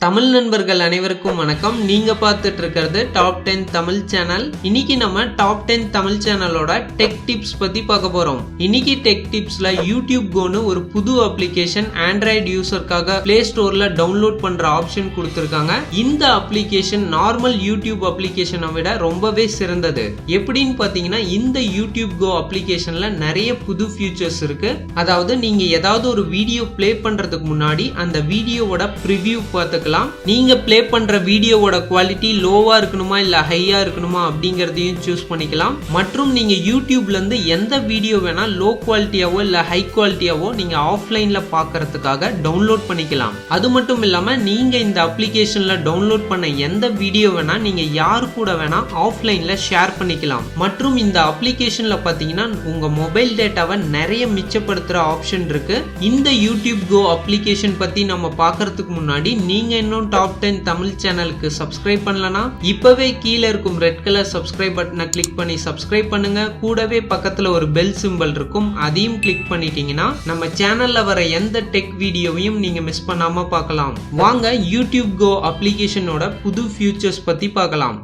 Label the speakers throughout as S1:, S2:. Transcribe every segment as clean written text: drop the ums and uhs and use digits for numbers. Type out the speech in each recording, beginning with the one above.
S1: தமிழ் நண்பர்கள் அனைவருக்கும் வணக்கம். நீங்க பார்த்துட்டு இருக்கிறது டாப் 10 தமிழ் சேனல். இன்னைக்கு நம்ம டாப் 10 தமிழ் சேனலோட டெக் டிப்ஸ் பத்தி பார்க்க போறோம். இன்னைக்கு டெக் டிப்ஸ்ல யூடியூப் கோன்னு ஒரு புது அப்ளிகேஷன் ஆண்ட்ராய்டு யூசருக்காக பிளே ஸ்டோர்ல டவுன்லோட் பண்ற ஆப்ஷன் கொடுத்திருக்காங்க. இந்த அப்ளிகேஷன் நார்மல் யூடியூப் அப்ளிகேஷனை விட ரொம்பவே சிறந்தது. எப்படின்னு பாத்தீங்கன்னா இந்த யூடியூப் கோ அப்ளிகேஷன்ல நிறைய புது ஃபீச்சர்ஸ் இருக்கு. அதாவது நீங்க ஏதாவது ஒரு வீடியோ பிளே பண்றதுக்கு முன்னாடி அந்த வீடியோவோட ப்ரிவியூ பார்த்து நீங்க பிளே பண்ற வீடியோவோட குவாலிட்டி லோவா இருக்கணுமா இல்ல ஹையா இருக்கணுமா அப்படிங்கறதையும் சூஸ் பண்ணிக்கலாம். மற்றும் நீங்க யூடியூப்ல இருந்து எந்த வீடியோ வேணா லோ குவாலிட்டியாவோ இல்ல ஹை குவாலிட்டியாவோ நீங்க ஆஃப்லைன்ல பாக்குறதுக்காக டவுன்லோட் பண்ணிக்கலாம். அது மட்டும் இல்லாம நீங்க இந்த அப்ளிகேஷன்ல டவுன்லோட் பண்ண எந்த வீடியோ வேணா நீங்க யாரு கூட வேணா ஆஃப்லைன்ல ஷேர் பண்ணிக்கலாம். மற்றும் இந்த அப்ளிகேஷன்ல பாத்தீங்கன்னா உங்க மொபைல் டேட்டாவை நிறைய மிச்சப்படுத்துற ஆப்ஷன் இருக்கு. இந்த யூடியூப் கோ அப்ளிகேஷன் பத்தி நம்ம பாக்குறதுக்கு முன்னாடி நீங்க இன்னும் டாப் 10 தமிழ் சேனலுக்கு சப்ஸ்கிரைப் பண்ணலனா இப்பவே கீழே இருக்கும் ரெட் கலர் சப்ஸ்கிரைப் பட்டனை கிளிக் பண்ணி சப்ஸ்கிரைப் பண்ணுங்க. கூடவே பக்கத்துல ஒரு பெல் சிம்பல் இருக்கும், அதையும் கிளிக் பண்ணிட்டீங்கன்னா நம்ம சேனல்ல வர எந்த டெக் வீடியோவையும் நீங்க மிஸ் பண்ணாம பார்க்கலாம். வாங்க யூடியூப் கோ அப்ளிகேஷனோட புது ஃபீச்சர்ஸ் பத்தி பார்க்கலாம்.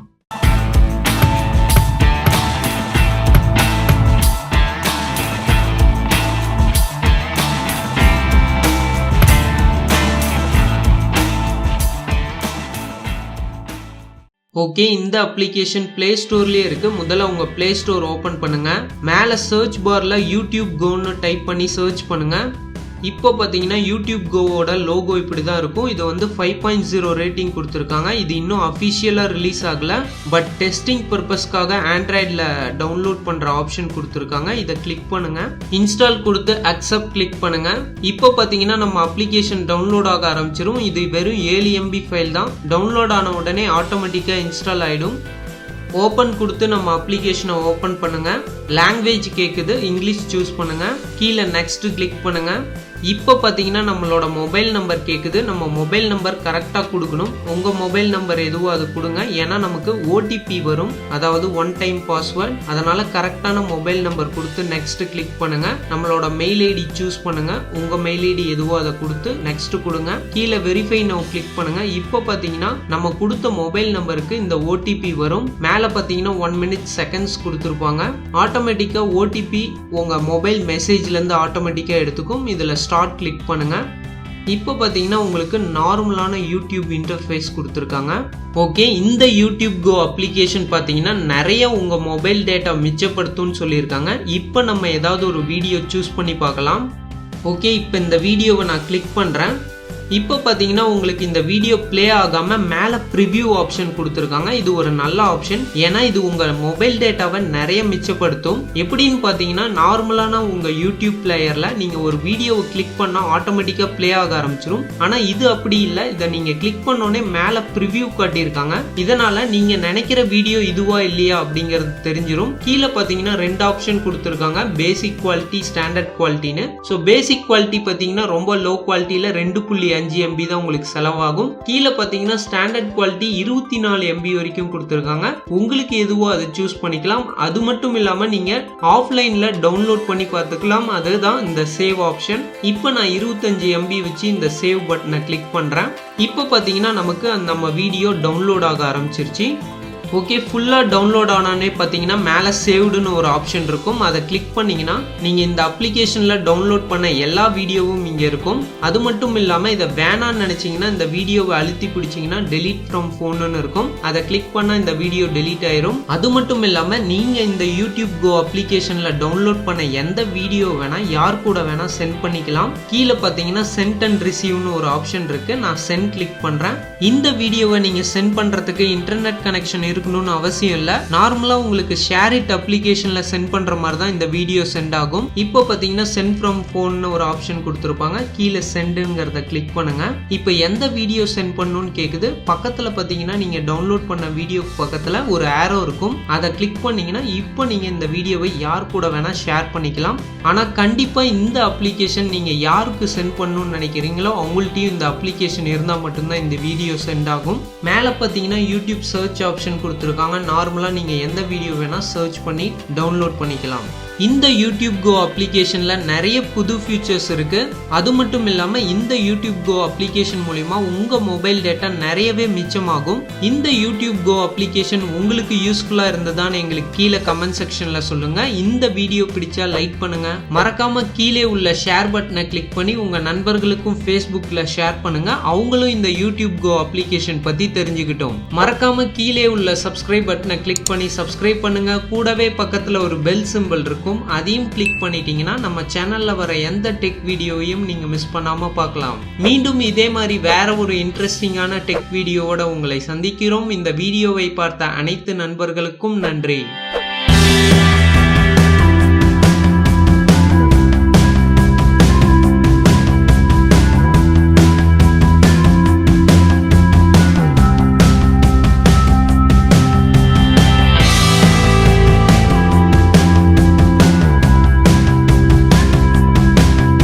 S1: ஓகே, இந்த அப்ளிகேஷன் பிளே ஸ்டோர்லயே இருக்கு. முதல்ல உங்க பிளே ஸ்டோர் ஓபன் பண்ணுங்க. மேல சர்ச் பார்ல யூடியூப் கோன்னு டைப் பண்ணி சர்ச் பண்ணுங்க. இப்போ பார்த்தீங்கன்னா யூடியூப் கோவோட லோகோ இப்படி தான் இருக்கும். இது வந்து 5.0 ரேட்டிங் கொடுத்துருக்காங்க. இது இன்னும் அஃபிஷியலாக ரிலீஸ் ஆகல, பட் டெஸ்டிங் பர்பஸ்க்காக ஆண்ட்ராய்டில் டவுன்லோட் பண்ணுற ஆப்ஷன் கொடுத்துருக்காங்க. இதை கிளிக் பண்ணுங்க. இன்ஸ்டால் கொடுத்து அக்செப்ட் கிளிக் பண்ணுங்க. இப்போ பார்த்தீங்கன்னா நம்ம அப்ளிகேஷன் டவுன்லோட் ஆக ஆரம்பிச்சிடும். இது வெறும் 7 MB ஃபைல் தான். டவுன்லோட் ஆன உடனே ஆட்டோமேட்டிக்காக இன்ஸ்டால் ஆகிடும். ஓப்பன் கொடுத்து நம்ம அப்ளிகேஷனை ஓப்பன் பண்ணுங்க. லாங்குவேஜ் கேட்குது, இங்கிலீஷ் சூஸ் பண்ணுங்க. கீழே நெக்ஸ்ட் கிளிக் பண்ணுங்க. இப்போ பார்த்தீங்கன்னா நம்மளோட மொபைல் நம்பர் கேட்குது. நம்ம மொபைல் நம்பர் கரெக்டாக கொடுக்கணும். உங்கள் மொபைல் நம்பர் எதுவோ அது கொடுங்க. ஏன்னா நமக்கு ஓடிபி வரும், அதாவது ஒன் டைம் பாஸ்வேர்ட். அதனால கரெக்டான மொபைல் நம்பர் கொடுத்து நெக்ஸ்ட் கிளிக் பண்ணுங்க. நம்மளோட மெயில் ஐடி சூஸ் பண்ணுங்க. உங்கள் மெயில் ஐடி எதுவோ அதை கொடுத்து நெக்ஸ்ட் கொடுங்க. கீழே வெரிஃபை நவ் கிளிக் பண்ணுங்க. இப்போ பார்த்தீங்கன்னா நம்ம கொடுத்த மொபைல் நம்பருக்கு இந்த ஓடிபி வரும். மேலே பார்த்தீங்கன்னா 1 minute செகண்ட்ஸ் கொடுத்துருப்பாங்க. ஆட்டோமேட்டிக்காக ஓடிபி உங்கள் மொபைல் மெசேஜ்லேருந்து ஆட்டோமேட்டிக்காக எடுத்துக்கும். இதில் ஸ்டார்ட் கிளிக் பண்ணுங்க. இப்போ பார்த்தீங்கன்னா உங்களுக்கு நார்மலான யூடியூப் இன்டர்ஃபேஸ் கொடுத்துருக்காங்க. ஓகே, இந்த யூடியூப் கோ அப்ளிகேஷன் பார்த்தீங்கன்னா நிறைய உங்கள் மொபைல் டேட்டா மிச்சப்படுத்தும்னு சொல்லியிருக்காங்க. இப்போ நம்ம ஏதாவது ஒரு வீடியோ சூஸ் பண்ணி பார்க்கலாம். ஓகே, இப்போ இந்த வீடியோவை நான் கிளிக் பண்ணுறேன். இப்போ பார்த்தீங்கன்னா உங்களுக்கு இந்த வீடியோ பிளே ஆகாம மேலே ப்ரிவியூ ஆப்ஷன் கொடுத்துருக்காங்க. இது ஒரு நல்ல ஆப்ஷன், ஏன்னா இது உங்கள் மொபைல் டேட்டாவை நிறைய மிச்சப்படுத்தும். எப்படின்னு பார்த்தீங்கன்னா நார்மலான உங்கள் யூடியூப் பிளேயரில் நீங்கள் ஒரு வீடியோவை கிளிக் பண்ணால் ஆட்டோமேட்டிக்காக பிளே ஆக ஆரம்பிச்சிடும். ஆனால் இது அப்படி இல்லை. இதை நீங்கள் கிளிக் பண்ணோடனே மேலே ப்ரிவியூ காட்டியிருக்காங்க. இதனால நீங்கள் நினைக்கிற வீடியோ இதுவா இல்லையா அப்படிங்கிறது தெரிஞ்சிடும். கீழே பார்த்தீங்கன்னா 2 ஆப்ஷன் கொடுத்துருக்காங்க, பேசிக் குவாலிட்டி, ஸ்டாண்டர்ட் குவாலிட்டின்னு. ஸோ பேசிக் குவாலிட்டி பார்த்தீங்கன்னா ரொம்ப லோ குவாலிட்டியில் 2.5 MB தான் உங்களுக்கு செலவாகும். கீழே பார்த்தீங்கன்னா ஸ்டாண்டர்ட் குவாலிட்டி 24 MB வரைக்கும் கொடுத்துருக்காங்க. உங்களுக்கு எதுவோ அதை சூஸ் பண்ணிக்கலாம். அது மட்டும் இல்லாம நீங்க ஆஃப்லைன்ல டவுன்லோட் பண்ணி பார்த்துக்கலாம். அதுதான் இந்த சேவ் ஆப்ஷன். இப்போ நான் 25 MB வச்சு இந்த சேவ் பட்டனை கிளிக் பண்றேன். இப்போ பார்த்தீங்கன்னா நமக்கு நம்ம வீடியோ டவுன்லோட் ஆக ஆரம்பிச்சிருச்சு. ஓகே, ஃபுல்லாக டவுன்லோட் ஆனானே பார்த்தீங்கன்னா மேலே சேவ்டுன்னு ஒரு ஆப்ஷன் இருக்கும். அதை கிளிக் பண்ணிங்கன்னா நீங்கள் இந்த அப்ளிகேஷனில் டவுன்லோட் பண்ண எல்லா வீடியோவும் இங்கே இருக்கும். அது மட்டும் இல்லாமல் இதை வேணான்னு நினச்சிங்கன்னா இந்த வீடியோவை அழுத்தி பிடிச்சிங்கன்னா டெலீட் ஃப்ரம் ஃபோன்னு இருக்கும். அதை கிளிக் பண்ணால் இந்த வீடியோ டெலீட் ஆயிரும். அது மட்டும் இல்லாமல் நீங்கள் இந்த யூடியூப் கோ அப்ளிகேஷனில் டவுன்லோட் பண்ண எந்த வீடியோ வேணால் யார் கூட வேணால் சென்ட் பண்ணிக்கலாம். கீழே பார்த்தீங்கன்னா சென்ட் அண்ட் ரிசீவ்னு ஒரு ஆப்ஷன் இருக்குது. நான் சென்ட் கிளிக் பண்ணுறேன். இந்த வீடியோவை நீங்கள் சென்ட் பண்ணுறதுக்கு இன்டர்நெட் கனெக்ஷன் இருக்கணும்னு அவசியம் இல்ல. நார்மலா உங்களுக்கு ஷேர் இட் அப்ளிகேஷன்ல சென்ட் பண்ற மாதிரி தான் இந்த வீடியோ சென்ட் ஆகும். இப்போ பாத்தீங்கன்னா சென்ட் ஃப்ரம் போன்னு ஒரு ஆப்ஷன் கொடுத்துருப்பாங்க. கீழே சென்ட்ங்கிறத கிளிக் பண்ணுங்க. இப்போ எந்த வீடியோ சென்ட் பண்ணணும்னு கேக்குது. பக்கத்துல பாத்தீங்கன்னா நீங்க டவுன்லோட் பண்ண வீடியோ பக்கத்துல ஒரு ஆரோ இருக்கும். அதை கிளிக் பண்ணீங்கன்னா இப்போ நீங்க இந்த வீடியோவை யார் கூட வேணா ஷேர் பண்ணிக்கலாம். ஆனா கண்டிப்பா இந்த அப்ளிகேஷன் நீங்க யாருக்கு சென்ட் பண்ணணும்னு நினைக்கிறீங்களோ அவங்கள்ட்டையும் இந்த அப்ளிகேஷன் இருந்தா மட்டும்தான் இந்த வீடியோ சென்ட் ஆகும். மேல பாத்தீங்கன்னா யூடியூப் சர்ச் ஆப்ஷன் கொடுத்துருக்காங்க. நார்மலா நீங்க எந்த வீடியோ வேணா சர்ச் பண்ணி டவுன்லோட் பண்ணிக்கலாம். இந்த யூடியூப் கோ அப்ளிகேஷன்ல நிறைய புது ஃபீச்சர்ஸ் இருக்கு. அது மட்டும் இல்லாம இந்த யூடியூப் கோ அப்ளிகேஷன் மூலமா உங்க மொபைல் டேட்டா நிறையவே மிச்சமாகும். இந்த யூடியூப் கோ அப்ளிகேஷன் உங்களுக்கு யூஸ்ஃபுல்லா இருந்ததான்னு எங்களுக்கு கீழே கமெண்ட் செக்ஷன்ல சொல்லுங்க. இந்த வீடியோ பிடிச்சா லைக் பண்ணுங்க. மறக்காம கீழே உள்ள ஷேர் பட்டனை கிளிக் பண்ணி உங்க நண்பர்களுக்கும் Facebookல ஷேர் பண்ணுங்க. அவங்களும் இந்த யூடியூப் கோ அப்ளிகேஷன் பத்தி தெரிஞ்சுக்கிட்டோம். மறக்காம கீழே உள்ள சப்ஸ்கிரைப் பட்டனை கிளிக் பண்ணி சப்ஸ்கிரைப் பண்ணுங்க. கூடவே பக்கத்துல ஒரு பெல் சிம்பல் இருக்கும், அதையும் கிளிக் பண்ணிட்டீங்கன்னா நம்ம சேனல்ல வர எந்த டெக் வீடியோவையும் நீங்க மிஸ் பண்ணாம பார்க்கலாம். மீண்டும் இதே மாதிரி வேற ஒரு இன்ட்ரெஸ்டிங்கான டெக் வீடியோவோட உங்களை சந்திக்கிறோம். இந்த வீடியோவை பார்த்த அனைத்து நண்பர்களுக்கும் நன்றி.